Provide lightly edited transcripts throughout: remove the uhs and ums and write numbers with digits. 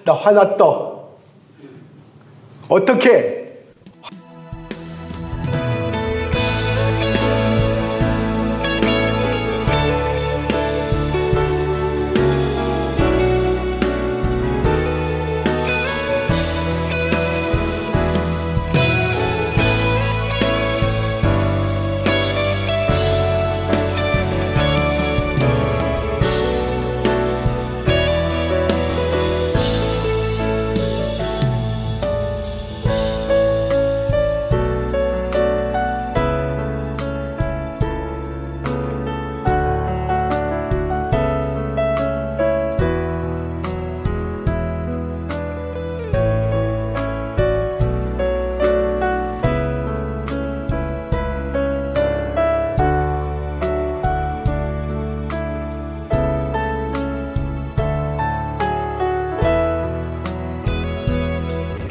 나 화났다. 어떻게?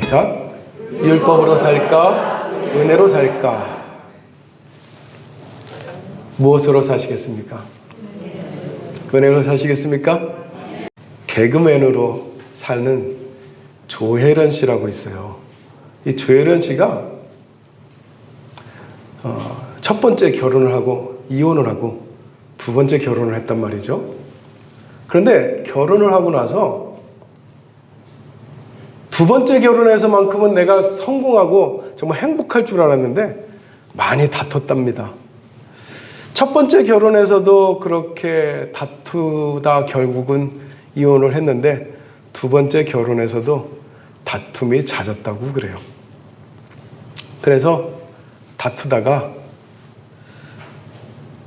자, 율법으로 살까? 은혜로 살까? 무엇으로 사시겠습니까? 은혜로 사시겠습니까? 개그맨으로 사는 조혜련 씨라고 있어요. 이 조혜련 씨가 첫 번째 결혼을 하고 이혼을 하고 두 번째 결혼을 했단 말이죠. 그런데 결혼을 하고 나서 두 번째 결혼에서만큼은 내가 성공하고 정말 행복할 줄 알았는데 많이 다퉜답니다. 첫 번째 결혼에서도 그렇게 다투다 결국은 이혼을 했는데 두 번째 결혼에서도 다툼이 잦았다고 그래요. 그래서 다투다가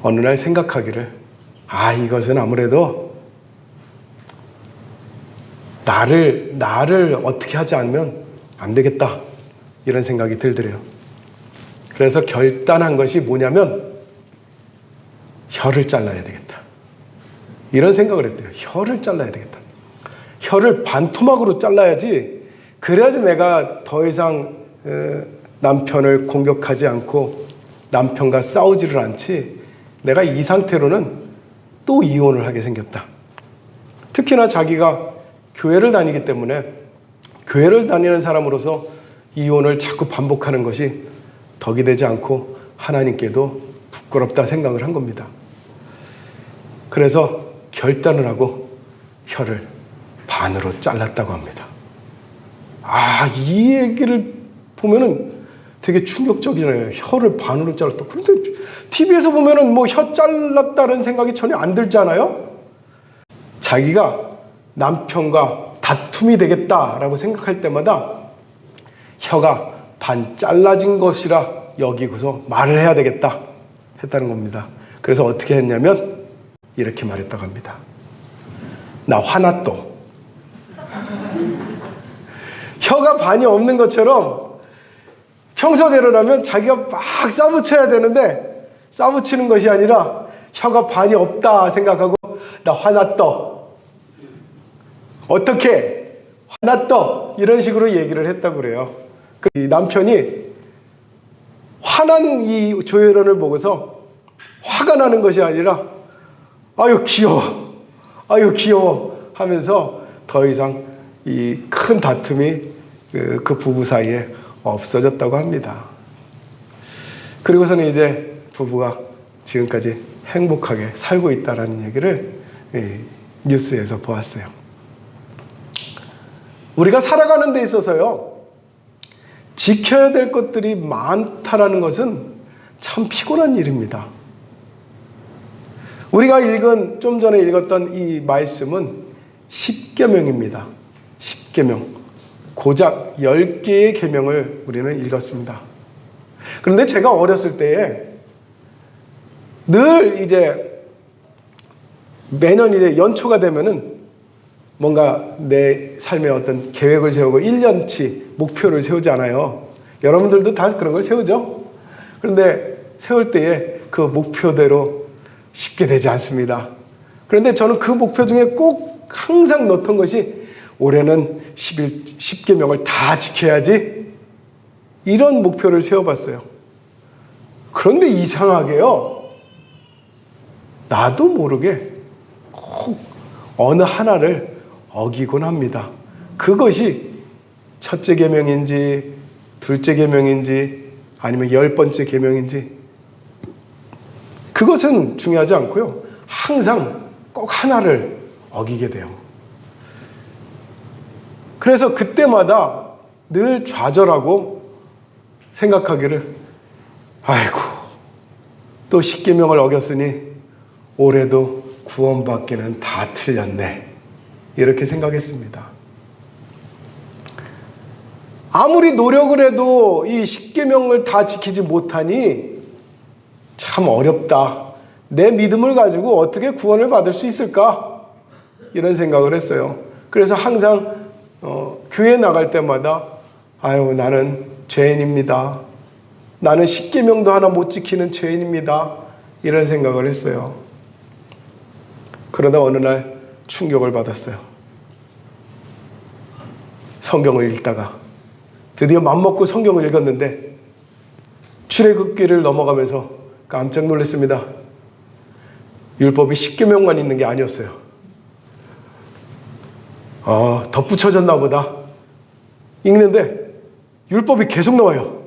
어느 날 생각하기를, 이것은 아무래도 나를 어떻게 하지 않으면 안 되겠다, 이런 생각이 들더래요. 그래서 결단한 것이 뭐냐면 혀를 잘라야 되겠다, 이런 생각을 했대요. 혀를 잘라야 되겠다. 혀를 반토막으로 잘라야지, 그래야지 내가 더 이상 남편을 공격하지 않고 남편과 싸우지를 않지, 내가 이 상태로는 또 이혼을 하게 생겼다. 특히나 자기가 교회를 다니기 때문에 교회를 다니는 사람으로서 이혼을 자꾸 반복하는 것이 덕이 되지 않고 하나님께도 부끄럽다 생각을 한 겁니다. 그래서 결단을 하고 혀를 반으로 잘랐다고 합니다. 이 얘기를 보면은 되게 충격적이잖아요. 혀를 반으로 잘랐다. 그런데 TV에서 보면은 뭐 혀 잘랐다는 생각이 전혀 안 들잖아요. 자기가 남편과 다툼이 되겠다라고 생각할 때마다 혀가 반 잘라진 것이라 여기고서 말을 해야 되겠다 했다는 겁니다. 그래서 어떻게 했냐면 이렇게 말했다고 합니다. 나 화났또. 혀가 반이 없는 것처럼 평소대로라면 자기가 막 싸붙여야 되는데 싸붙이는 것이 아니라 혀가 반이 없다 생각하고 나 화났또. 어떻게? 화났다, 이런 식으로 얘기를 했다고 그래요. 이 남편이 화난 이 조혜련을 보고서 화가 나는 것이 아니라 아유 귀여워 하면서 더 이상 이 큰 다툼이 그 부부 사이에 없어졌다고 합니다. 그리고서는 이제 부부가 지금까지 행복하게 살고 있다는 얘기를 뉴스에서 보았어요. 우리가 살아가는 데 있어서요, 지켜야 될 것들이 많다라는 것은 참 피곤한 일입니다. 우리가 좀 전에 읽었던 이 말씀은 십계명입니다. 십계명. 고작 10개의 계명을 우리는 읽었습니다. 그런데 제가 어렸을 때에 늘 이제 매년 이제 연초가 되면은 뭔가 내 삶의 어떤 계획을 세우고 1년치 목표를 세우잖아요. 여러분들도 다 그런 걸 세우죠? 그런데 세울 때에 그 목표대로 쉽게 되지 않습니다. 그런데 저는 그 목표 중에 꼭 항상 넣던 것이 올해는 10계명을 다 지켜야지, 이런 목표를 세워봤어요. 그런데 이상하게요, 나도 모르게 꼭 어느 하나를 어기곤 합니다. 그것이 첫째 계명인지 둘째 계명인지 아니면 10번째 계명인지 그것은 중요하지 않고요. 항상 꼭 하나를 어기게 돼요. 그래서 그때마다 늘 좌절하고 생각하기를 아이고 또 10계명을 어겼으니 올해도 구원받기는 다 틀렸네. 이렇게 생각했습니다. 아무리 노력을 해도 이 10계명을 다 지키지 못하니 참 어렵다. 내 믿음을 가지고 어떻게 구원을 받을 수 있을까? 이런 생각을 했어요. 그래서 항상 교회 나갈 때마다 아유 나는 죄인입니다. 나는 10계명도 하나 못 지키는 죄인입니다. 이런 생각을 했어요. 그러다 어느 날 충격을 받았어요. 성경을 읽다가 드디어 맘먹고 성경을 읽었는데 출애굽기를 넘어가면서 깜짝 놀랐습니다. 율법이 10계명만 있는 게 아니었어요. 덧붙여졌나 보다. 읽는데 율법이 계속 나와요.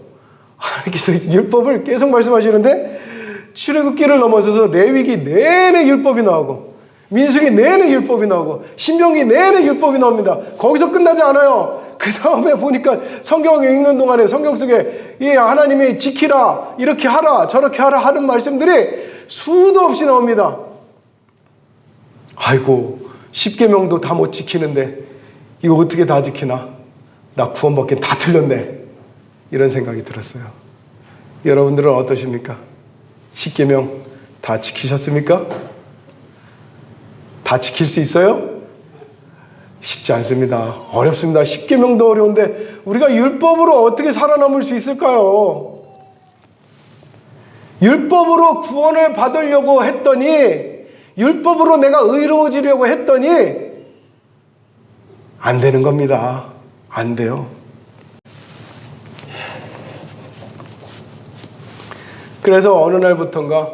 그래서 율법을 계속 말씀하시는데 출애굽기를 넘어서서 레위기 내내 율법이 나오고 민수기 내내 율법이 나오고 신명기 내내 율법이 나옵니다. 거기서 끝나지 않아요. 그 다음에 보니까 성경을 읽는 동안에 성경 속에 하나님이 지키라, 이렇게 하라, 저렇게 하라 하는 말씀들이 수도 없이 나옵니다. 아이고 10계명도 다 못 지키는데 이거 어떻게 다 지키나? 나 구원받긴 다 틀렸네. 이런 생각이 들었어요. 여러분들은 어떠십니까? 10계명 다 지키셨습니까? 다 지킬 수 있어요? 쉽지 않습니다. 어렵습니다. 10계명도 어려운데 우리가 율법으로 어떻게 살아남을 수 있을까요? 율법으로 구원을 받으려고 했더니 율법으로 내가 의로워지려고 했더니 안 되는 겁니다. 안 돼요. 그래서 어느 날부턴가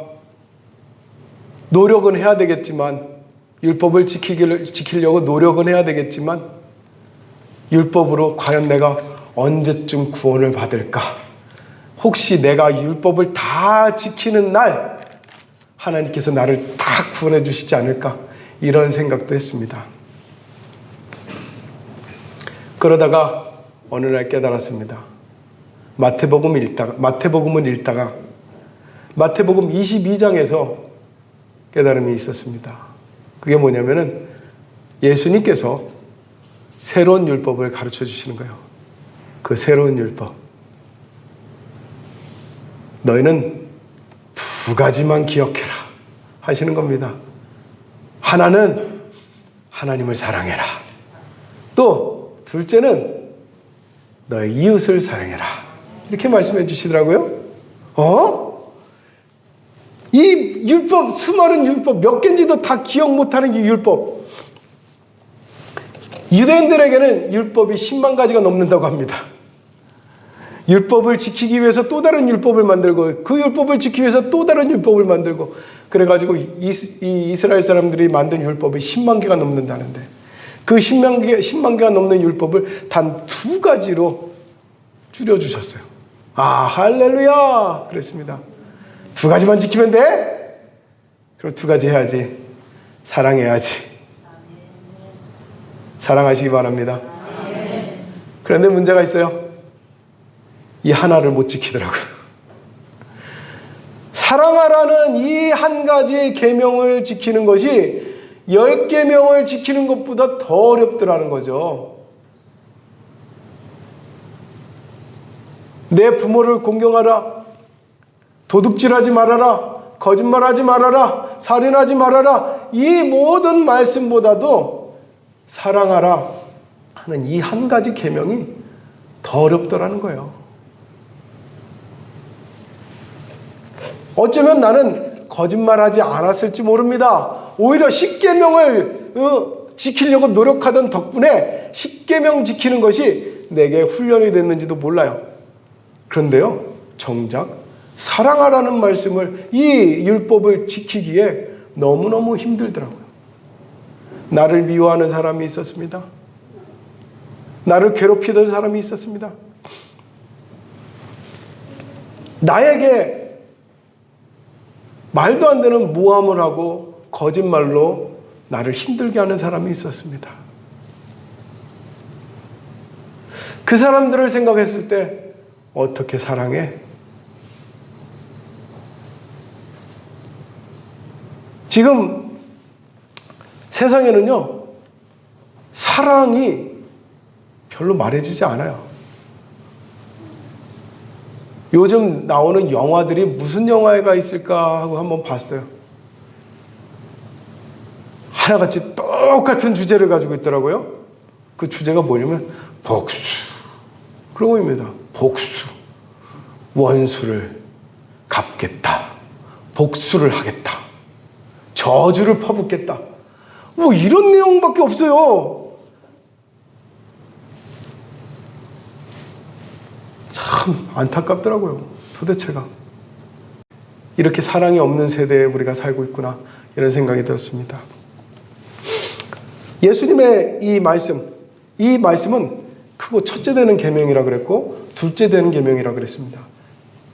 노력은 해야 되겠지만 율법을 지키려고 노력은 해야 되겠지만 율법으로 과연 내가 언제쯤 구원을 받을까? 혹시 내가 율법을 다 지키는 날 하나님께서 나를 다 구원해 주시지 않을까? 이런 생각도 했습니다. 그러다가 어느 날 깨달았습니다. 마태복음을 읽다가 마태복음 22장에서 깨달음이 있었습니다. 그게 뭐냐면은 예수님께서 새로운 율법을 가르쳐 주시는 거예요. 그 새로운 율법. 너희는 2가지만 기억해라 하시는 겁니다. 하나는 하나님을 사랑해라. 또 둘째는 너의 이웃을 사랑해라. 이렇게 말씀해 주시더라고요. 이 율법, 수많은 율법, 몇 개인지도 다 기억 못하는 이 율법. 유대인들에게는 율법이 10만 가지가 넘는다고 합니다. 율법을 지키기 위해서 또 다른 율법을 만들고 그 율법을 지키기 위해서 또 다른 율법을 만들고 그래가지고 이 이스라엘 사람들이 만든 율법이 10만 개가 넘는다는데 그 10만 개가 넘는 율법을 단 2가지로 줄여주셨어요. 할렐루야! 그랬습니다. 2가지만 지키면 돼? 그럼 2가지 해야지. 사랑해야지. 사랑하시기 바랍니다. 그런데 문제가 있어요. 이 하나를 못 지키더라고요. 사랑하라는 이 한 가지의 계명을 지키는 것이 10계명을 지키는 것보다 더 어렵더라는 거죠. 내 부모를 공경하라. 도둑질하지 말아라. 거짓말하지 말아라. 살인하지 말아라. 이 모든 말씀보다도 사랑하라 하는 이 한 가지 계명이 더 어렵더라는 거예요. 어쩌면 나는 거짓말하지 않았을지 모릅니다. 오히려 10계명을 지키려고 노력하던 덕분에 10계명 지키는 것이 내게 훈련이 됐는지도 몰라요. 그런데요, 정작 사랑하라는 말씀을, 이 율법을 지키기에 너무너무 힘들더라고요. 나를 미워하는 사람이 있었습니다. 나를 괴롭히던 사람이 있었습니다. 나에게 말도 안 되는 모함을 하고 거짓말로 나를 힘들게 하는 사람이 있었습니다. 그 사람들을 생각했을 때 어떻게 사랑해? 지금 세상에는요, 사랑이 별로 말해지지 않아요. 요즘 나오는 영화들이 무슨 영화가 있을까 하고 한번 봤어요. 하나같이 똑같은 주제를 가지고 있더라고요. 그 주제가 뭐냐면 복수. 그런 거입니다. 복수. 원수를 갚겠다. 복수를 하겠다. 저주를 퍼붓겠다. 뭐 이런 내용밖에 없어요. 참 안타깝더라고요. 도대체가. 이렇게 사랑이 없는 세대에 우리가 살고 있구나, 이런 생각이 들었습니다. 예수님의 이 말씀은 크고 첫째 되는 계명이라 그랬고 둘째 되는 계명이라 그랬습니다.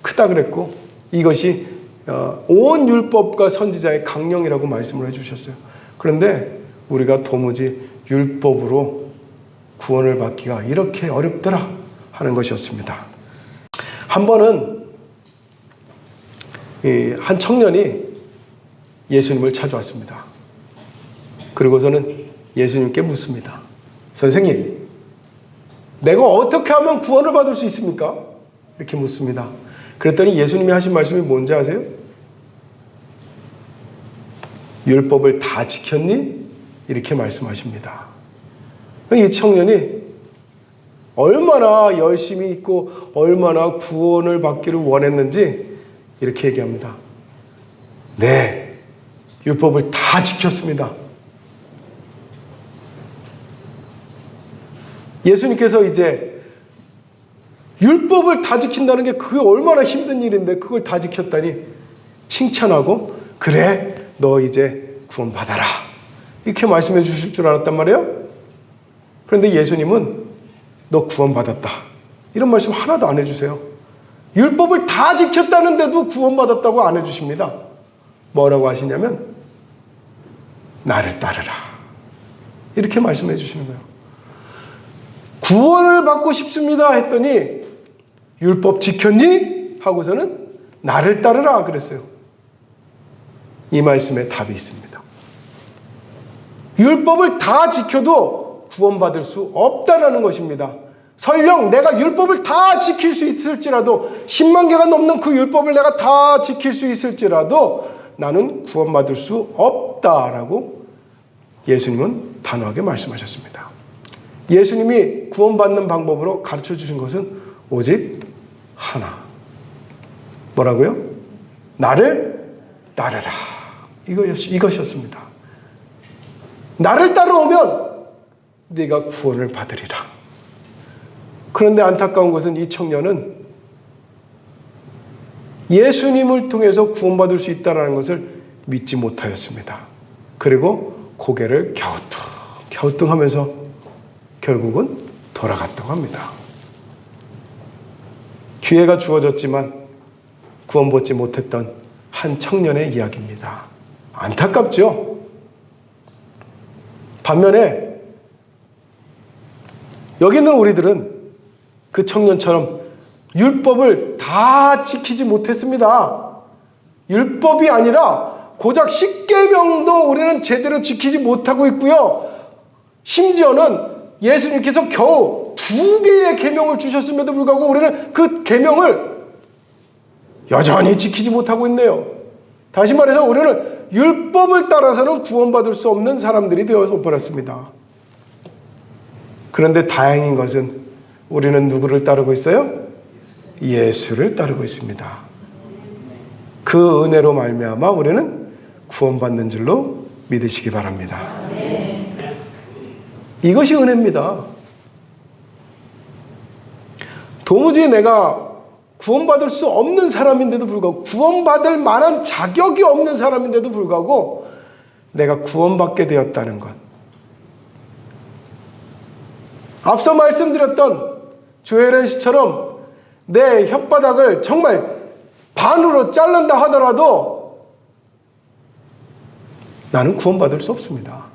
크다 그랬고 이것이 온 율법과 선지자의 강령이라고 말씀을 해주셨어요. 그런데 우리가 도무지 율법으로 구원을 받기가 이렇게 어렵더라 하는 것이었습니다. 한 번은 한 청년이 예수님을 찾아왔습니다. 그리고서는 예수님께 묻습니다. 선생님, 내가 어떻게 하면 구원을 받을 수 있습니까? 이렇게 묻습니다. 그랬더니 예수님이 하신 말씀이 뭔지 아세요? 율법을 다 지켰니? 이렇게 말씀하십니다. 이 청년이 얼마나 열심히 있고 얼마나 구원을 받기를 원했는지 이렇게 얘기합니다. 네, 율법을 다 지켰습니다. 예수님께서 이제 율법을 다 지킨다는 게 그게 얼마나 힘든 일인데 그걸 다 지켰다니 칭찬하고, 그래, 너 이제 구원 받아라, 이렇게 말씀해 주실 줄 알았단 말이에요. 그런데 예수님은 너 구원 받았다, 이런 말씀 하나도 안 해주세요. 율법을 다 지켰다는데도 구원 받았다고 안 해주십니다. 뭐라고 하시냐면 나를 따르라, 이렇게 말씀해 주시는 거예요. 구원을 받고 싶습니다 했더니 율법 지켰니? 하고서는 나를 따르라 그랬어요. 이 말씀에 답이 있습니다. 율법을 다 지켜도 구원받을 수 없다는 것입니다. 설령 내가 율법을 다 지킬 수 있을지라도, 10만 개가 넘는 그 율법을 내가 다 지킬 수 있을지라도 나는 구원받을 수 없다라고 예수님은 단호하게 말씀하셨습니다. 예수님이 구원받는 방법으로 가르쳐 주신 것은 오직 하나. 뭐라고요? 나를 따르라. 이것이었습니다. 나를 따라오면 네가 구원을 받으리라. 그런데 안타까운 것은 이 청년은 예수님을 통해서 구원받을 수 있다는 것을 믿지 못하였습니다. 그리고 고개를 갸우뚱하면서 결국은 돌아갔다고 합니다. 기회가 주어졌지만 구원받지 못했던 한 청년의 이야기입니다. 안타깝죠? 반면에 여기 있는 우리들은 그 청년처럼 율법을 다 지키지 못했습니다. 율법이 아니라 고작 10계명도 우리는 제대로 지키지 못하고 있고요. 심지어는 예수님께서 겨우 2개의 계명을 주셨음에도 불구하고 우리는 그 계명을 여전히 지키지 못하고 있네요. 다시 말해서 우리는 율법을 따라서는 구원받을 수 없는 사람들이 되어서 버렸습니다. 그런데 다행인 것은 우리는 누구를 따르고 있어요? 예수를 따르고 있습니다. 그 은혜로 말미암아 우리는 구원받는 줄로 믿으시기 바랍니다. 이것이 은혜입니다. 도무지 내가 구원받을 수 없는 사람인데도 불구하고, 구원받을 만한 자격이 없는 사람인데도 불구하고 내가 구원받게 되었다는 것, 앞서 말씀드렸던 조혜련 씨처럼 내 혓바닥을 정말 반으로 자른다 하더라도 나는 구원받을 수 없습니다.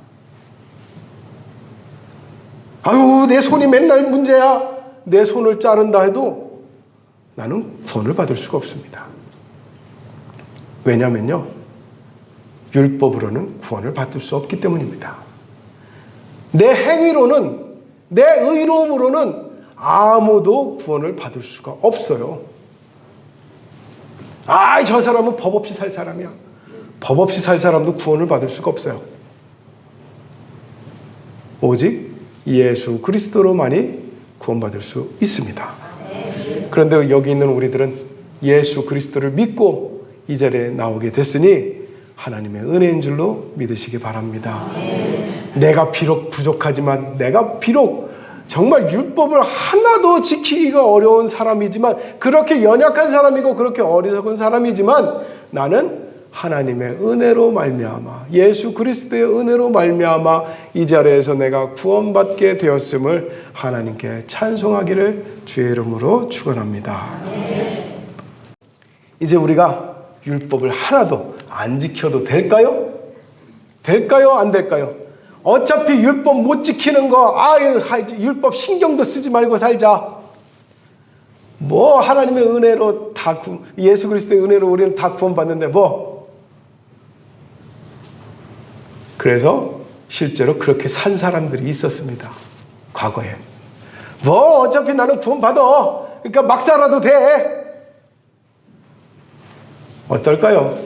아유, 내 손이 맨날 문제야. 내 손을 자른다 해도 나는 구원을 받을 수가 없습니다. 왜냐면요, 율법으로는 구원을 받을 수 없기 때문입니다. 내 행위로는, 내 의로움으로는 아무도 구원을 받을 수가 없어요. 아, 저 사람은 법 없이 살 사람이야. 법 없이 살 사람도 구원을 받을 수가 없어요. 오직 예수 그리스도로만이 구원받을 수 있습니다. 그런데 여기 있는 우리들은 예수 그리스도를 믿고 이 자리에 나오게 됐으니 하나님의 은혜인 줄로 믿으시기 바랍니다. 내가 비록 부족하지만, 내가 비록 정말 율법을 하나도 지키기가 어려운 사람이지만, 그렇게 연약한 사람이고 그렇게 어리석은 사람이지만, 나는 하나님의 은혜로 말미암아, 예수 그리스도의 은혜로 말미암아 이 자리에서 내가 구원받게 되었음을 하나님께 찬송하기를 주의 이름으로 축원합니다. 이제 우리가 율법을 하나도 안 지켜도 될까요? 될까요? 안 될까요? 어차피 율법 못 지키는 거, 아유, 율법 신경도 쓰지 말고 살자. 뭐 하나님의 은혜로 다, 예수 그리스도의 은혜로 우리는 다 구원받는데 뭐. 그래서 실제로 그렇게 산 사람들이 있었습니다. 과거에. 뭐 어차피 나는 구원받아. 그러니까 막 살아도 돼. 어떨까요?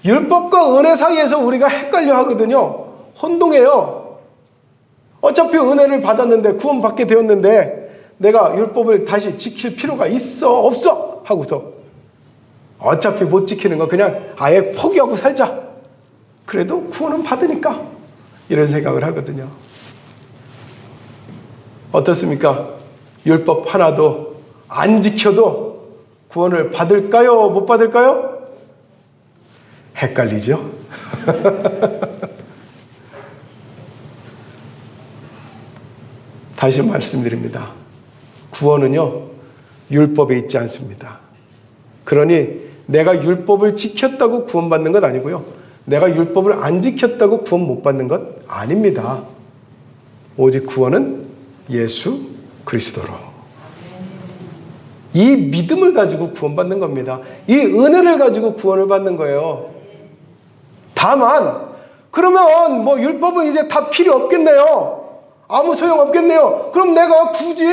율법과 은혜 사이에서 우리가 헷갈려 하거든요. 혼동해요. 어차피 은혜를 받았는데, 구원받게 되었는데 내가 율법을 다시 지킬 필요가 있어 없어 하고서 어차피 못 지키는 거 그냥 아예 포기하고 살자. 그래도 구원은 받으니까, 이런 생각을 하거든요. 어떻습니까? 율법 하나도 안 지켜도 구원을 받을까요? 못 받을까요? 헷갈리죠? 다시 말씀드립니다. 구원은요, 율법에 있지 않습니다. 그러니 내가 율법을 지켰다고 구원받는 것 아니고요, 내가 율법을 안 지켰다고 구원 못 받는 것 아닙니다. 오직 구원은 예수 그리스도로. 이 믿음을 가지고 구원받는 겁니다. 이 은혜를 가지고 구원을 받는 거예요. 다만 그러면 뭐 율법은 이제 다 필요 없겠네요. 아무 소용 없겠네요. 그럼 내가 굳이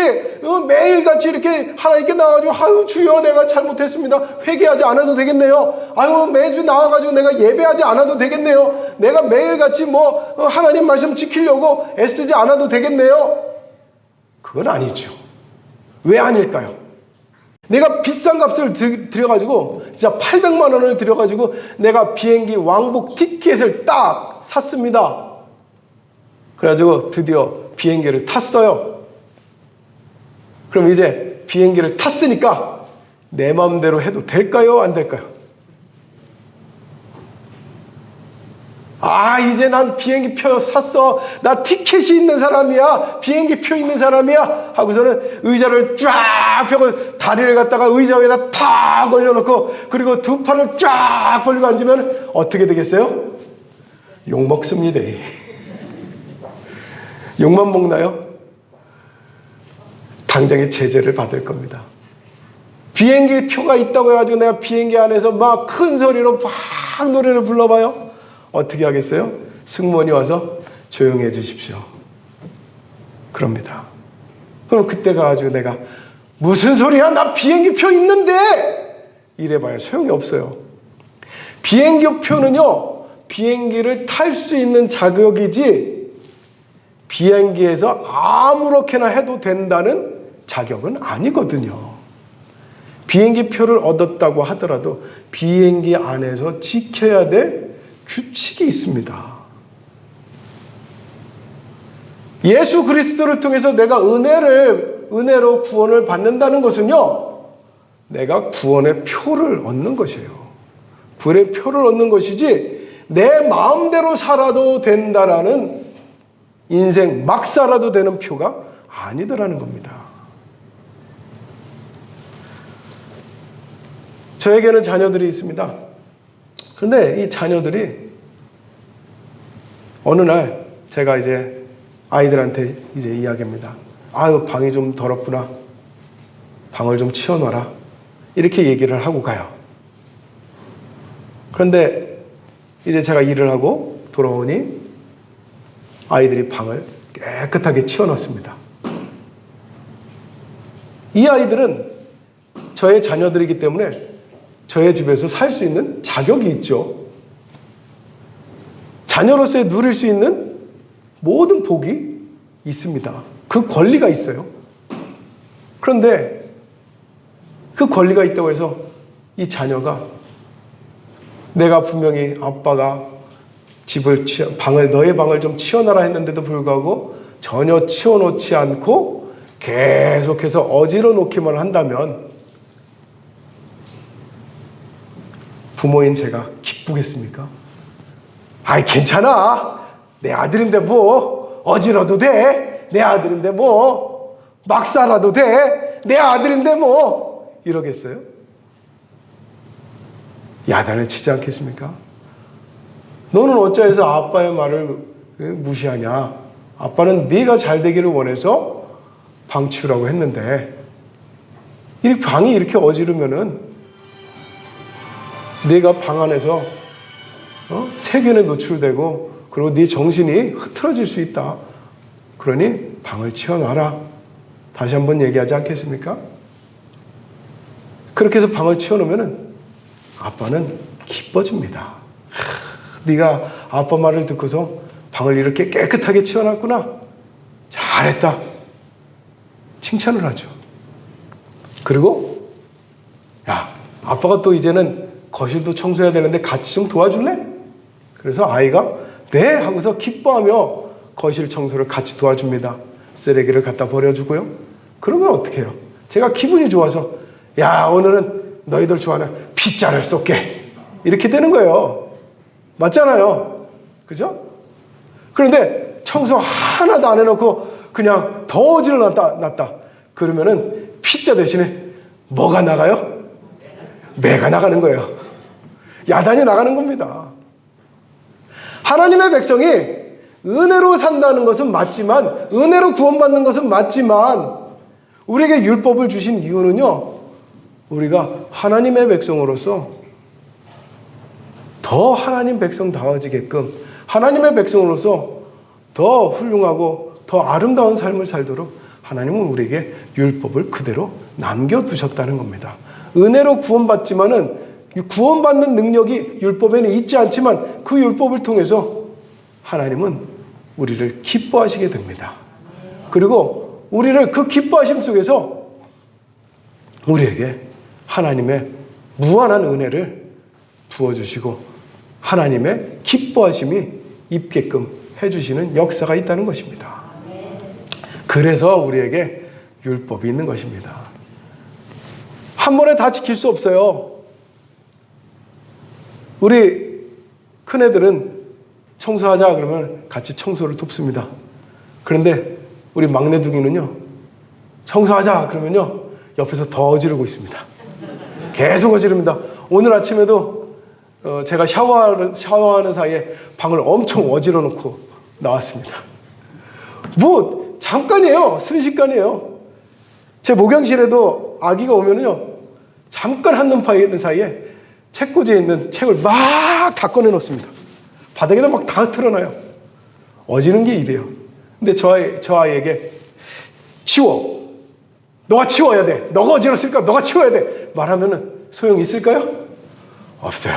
매일같이 이렇게 하나님께 나와가지고, 아유 주여 내가 잘못했습니다, 회개하지 않아도 되겠네요. 아유 매주 나와가지고 내가 예배하지 않아도 되겠네요. 내가 매일같이 뭐 하나님 말씀 지키려고 애쓰지 않아도 되겠네요. 그건 아니죠. 왜 아닐까요? 내가 비싼 값을 들여가지고 진짜 800만 원을 들여가지고 내가 비행기 왕복 티켓을 딱 샀습니다. 그래가지고 드디어 비행기를 탔어요. 그럼 이제 비행기를 탔으니까 내 마음대로 해도 될까요? 안 될까요? 아, 이제 난 비행기 표 샀어. 나 티켓이 있는 사람이야. 비행기 표 있는 사람이야. 하고서는 의자를 쫙 펴고 다리를 갖다가 의자 위에다 탁 올려놓고, 그리고 두 팔을 쫙 벌리고 앉으면 어떻게 되겠어요? 욕 먹습니다. 욕만 먹나요? 당장에 제재를 받을 겁니다. 비행기 표가 있다고 해가지고 내가 비행기 안에서 막 큰 소리로 막 노래를 불러봐요? 어떻게 하겠어요? 승무원이 와서 조용히 해 주십시오. 그럽니다. 그럼 그때 가가지고 내가 무슨 소리야? 나 비행기 표 있는데! 이래봐야 소용이 없어요. 비행기 표는요, 비행기를 탈 수 있는 자격이지 비행기에서 아무렇게나 해도 된다는 자격은 아니거든요. 비행기 표를 얻었다고 하더라도 비행기 안에서 지켜야 될 규칙이 있습니다. 예수 그리스도를 통해서 내가 은혜로 구원을 받는다는 것은요, 내가 구원의 표를 얻는 것이에요. 구원의 표를 얻는 것이지 내 마음대로 살아도 된다라는, 인생 막 살아도 되는 표가 아니더라는 겁니다. 저에게는 자녀들이 있습니다. 그런데 이 자녀들이 어느 날 제가 이제 아이들한테 이제 이야기합니다. 아유, 방이 좀 더럽구나. 방을 좀 치워놔라. 이렇게 얘기를 하고 가요. 그런데 이제 제가 일을 하고 돌아오니 아이들이 방을 깨끗하게 치워놨습니다. 이 아이들은 저의 자녀들이기 때문에 저의 집에서 살 수 있는 자격이 있죠. 자녀로서의 누릴 수 있는 모든 복이 있습니다. 그 권리가 있어요. 그런데 그 권리가 있다고 해서 이 자녀가 내가 분명히 아빠가 너의 방을 좀 치워놔라 했는데도 불구하고 전혀 치워놓지 않고 계속해서 어지러 놓기만 한다면 부모인 제가 기쁘겠습니까? 아이, 괜찮아. 내 아들인데 뭐 어지러도 돼. 내 아들인데 뭐 막 살아도 돼. 내 아들인데 뭐 이러겠어요? 야단을 치지 않겠습니까? 너는 어찌해서 아빠의 말을 무시하냐? 아빠는 네가 잘 되기를 원해서 방 치우라고 했는데 이 방이 이렇게 어지르면은 네가 방 안에서 세균에 노출되고 그리고 네 정신이 흐트러질 수 있다. 그러니 방을 치워놔라. 다시 한번 얘기하지 않겠습니까? 그렇게 해서 방을 치워놓으면 아빠는 기뻐집니다. 네가 아빠 말을 듣고서 방을 이렇게 깨끗하게 치워놨구나. 잘했다. 칭찬을 하죠. 그리고 야, 아빠가 또 이제는 거실도 청소해야 되는데 같이 좀 도와줄래? 그래서 아이가 네 하고서 기뻐하며 거실 청소를 같이 도와줍니다. 쓰레기를 갖다 버려주고요. 그러면 어떻게 해요? 제가 기분이 좋아서 야, 오늘은 너희들 좋아하는 피자를 쏠게. 이렇게 되는 거예요. 맞잖아요. 그죠? 그런데 청소 하나도 안 해놓고 그냥 더 어지러놨다. 그러면은 피자 대신에 뭐가 나가요? 매가 나가는 거예요. 야단이 나가는 겁니다. 하나님의 백성이 은혜로 산다는 것은 맞지만, 은혜로 구원받는 것은 맞지만, 우리에게 율법을 주신 이유는요, 우리가 하나님의 백성으로서 더 하나님 백성다워지게끔, 하나님의 백성으로서 더 훌륭하고 더 아름다운 삶을 살도록 하나님은 우리에게 율법을 그대로 남겨두셨다는 겁니다. 은혜로 구원받지만은 구원받는 능력이 율법에는 있지 않지만 그 율법을 통해서 하나님은 우리를 기뻐하시게 됩니다. 그리고 우리를 그 기뻐하심 속에서 우리에게 하나님의 무한한 은혜를 부어주시고 하나님의 기뻐하심이 입게끔 해주시는 역사가 있다는 것입니다. 그래서 우리에게 율법이 있는 것입니다. 한 번에 다 지킬 수 없어요. 우리 큰애들은 청소하자 그러면 같이 청소를 돕습니다. 그런데 우리 막내둥이는요, 청소하자 그러면요, 옆에서 더 어지르고 있습니다. 계속 어지릅니다. 오늘 아침에도 제가 샤워하는 사이에 방을 엄청 어지러 놓고 나왔습니다. 뭐 잠깐이에요. 순식간이에요. 제 목욕실에도 아기가 오면요, 잠깐 한눈 파이는 사이에 책꽂이에 있는 책을 막 다 꺼내 놓습니다. 바닥에다 막 다 틀어놔요. 어지는 게 이래요. 근데 저 아이에게 치워. 너가 치워야 돼. 너가 어지럽으니까 너가 치워야 돼. 말하면은 소용 있을까요? 없어요.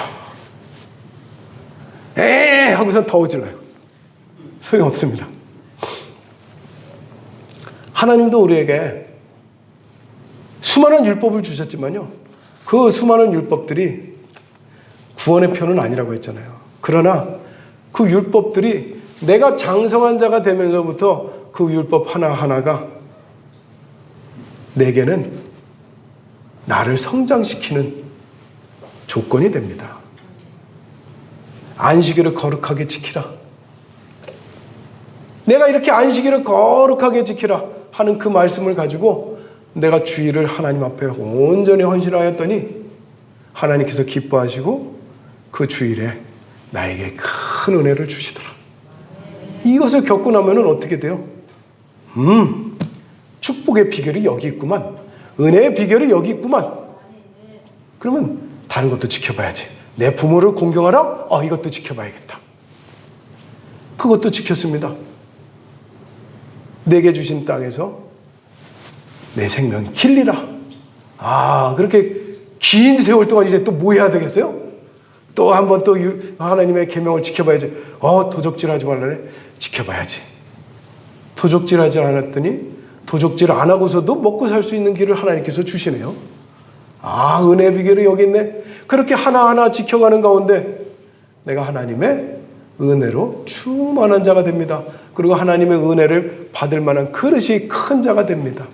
에이 하고선 더 어질러요. 소용 없습니다. 하나님도 우리에게 수많은 율법을 주셨지만요, 그 수많은 율법들이 구원의 표는 아니라고 했잖아요. 그러나 그 율법들이 내가 장성한 자가 되면서부터 그 율법 하나하나가 내게는 나를 성장시키는 조건이 됩니다. 안식일을 거룩하게 지키라. 내가 이렇게 안식일을 거룩하게 지키라 하는 그 말씀을 가지고 내가 주의를 하나님 앞에 온전히 헌신하였더니 하나님께서 기뻐하시고 그 주일에 나에게 큰 은혜를 주시더라. 이것을 겪고 나면은 어떻게 돼요? 축복의 비결이 여기 있구만. 은혜의 비결이 여기 있구만. 그러면 다른 것도 지켜봐야지. 내 부모를 공경하라? 이것도 지켜봐야겠다. 그것도 지켰습니다. 내게 주신 땅에서 내 생명이 길리라. 그렇게 긴 세월 동안 이제 또 뭐 해야 되겠어요? 또 한 번 또 하나님의 계명을 지켜봐야지. 도적질하지 말라네. 지켜봐야지. 도적질하지 않았더니 도적질 안 하고서도 먹고 살 수 있는 길을 하나님께서 주시네요. 은혜의 비결이 여기 있네. 그렇게 하나하나 지켜가는 가운데 내가 하나님의 은혜로 충만한 자가 됩니다. 그리고 하나님의 은혜를 받을 만한 그릇이 큰 자가 됩니다.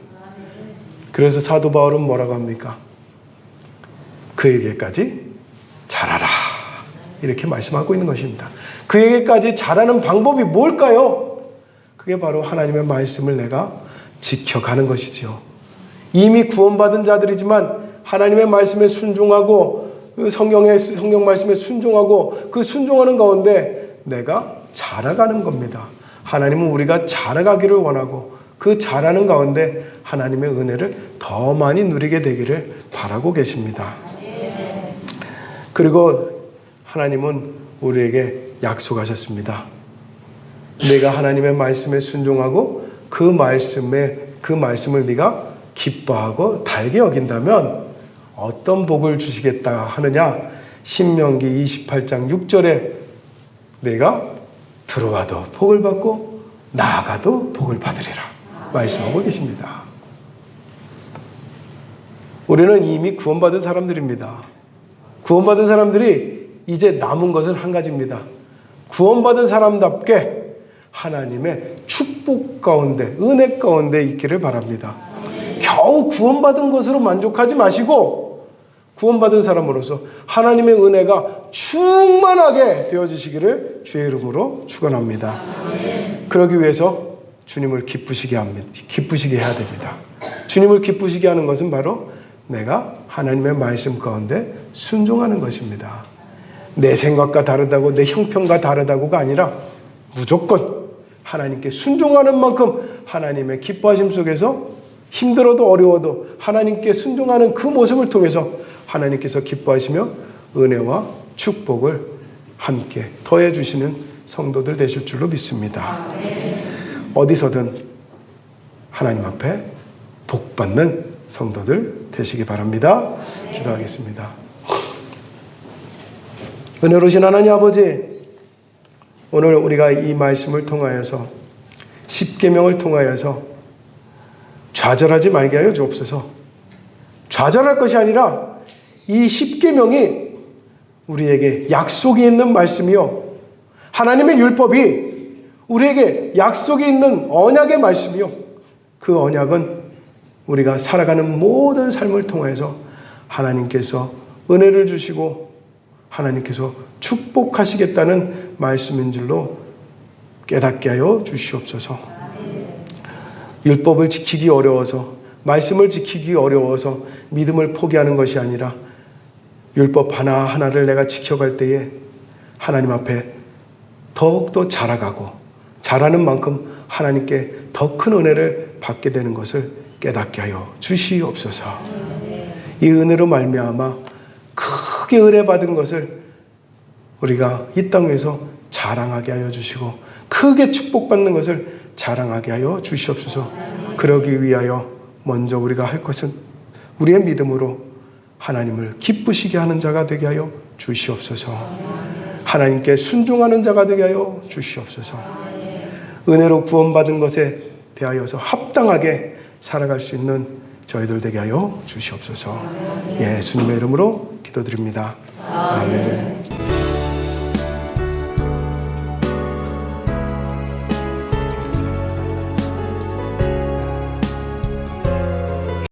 그래서 사도 바울은 뭐라고 합니까? 그에게까지 자라라. 이렇게 말씀하고 있는 것입니다. 그에게까지 자라는 방법이 뭘까요? 그게 바로 하나님의 말씀을 내가 지켜가는 것이지요. 이미 구원받은 자들이지만 하나님의 말씀에 순종하고 성경 말씀에 순종하고 그 순종하는 가운데 내가 자라가는 겁니다. 하나님은 우리가 자라가기를 원하고 그 자라는 가운데 하나님의 은혜를 더 많이 누리게 되기를 바라고 계십니다. 그리고 하나님은 우리에게 약속하셨습니다. 내가 하나님의 말씀에 순종하고 그 말씀을 네가 기뻐하고 달게 여긴다면 어떤 복을 주시겠다 하느냐? 신명기 28장 6절에 내가 들어와도 복을 받고 나아가도 복을 받으리라 말씀하고 계십니다. 우리는 이미 구원받은 사람들입니다. 구원받은 사람들이 이제 남은 것은 한 가지입니다. 구원받은 사람답게 하나님의 축복 가운데, 은혜 가운데 있기를 바랍니다. 겨우 구원받은 것으로 만족하지 마시고 구원받은 사람으로서 하나님의 은혜가 충만하게 되어지시기를 주의 이름으로 축원합니다. 그러기 위해서 주님을 기쁘시게 해야 됩니다. 주님을 기쁘시게 하는 것은 바로 내가 하나님의 말씀 가운데 순종하는 것입니다. 내 생각과 다르다고 내 형편과 다르다고가 아니라 무조건 하나님께 순종하는 만큼 하나님의 기뻐하심 속에서 힘들어도 어려워도 하나님께 순종하는 그 모습을 통해서 하나님께서 기뻐하시며 은혜와 축복을 함께 더해 주시는 성도들 되실 줄로 믿습니다. 어디서든 하나님 앞에 복 받는 성도들 되시기 바랍니다. 기도하겠습니다. 은혜로우신 하나님 아버지, 오늘 우리가 이 말씀을 통하여서 십계명을 통하여서 좌절하지 말게 하여 주옵소서. 좌절할 것이 아니라 이 십계명이 우리에게 약속이 있는 말씀이요, 하나님의 율법이 우리에게 약속이 있는 언약의 말씀이요, 그 언약은 우리가 살아가는 모든 삶을 통해서 하나님께서 은혜를 주시고 하나님께서 축복하시겠다는 말씀인 줄로 깨닫게 하여 주시옵소서. 율법을 지키기 어려워서, 말씀을 지키기 어려워서 믿음을 포기하는 것이 아니라 율법 하나하나를 내가 지켜갈 때에 하나님 앞에 더욱더 자라가고 자라는 만큼 하나님께 더 큰 은혜를 받게 되는 것을 깨닫게 하여 주시옵소서. 이 은혜로 말미암아 크게 은혜 받은 것을 우리가 이 땅에서 자랑하게 하여 주시고 크게 축복받는 것을 자랑하게 하여 주시옵소서. 그러기 위하여 먼저 우리가 할 것은 우리의 믿음으로 하나님을 기쁘시게 하는 자가 되게 하여 주시옵소서. 하나님께 순종하는 자가 되게 하여 주시옵소서. 은혜로 구원받은 것에 대하여서 합당하게 살아갈 수 있는 저희들 되게 하여 주시옵소서. 예수님의 이름으로 기도드립니다. 아멘.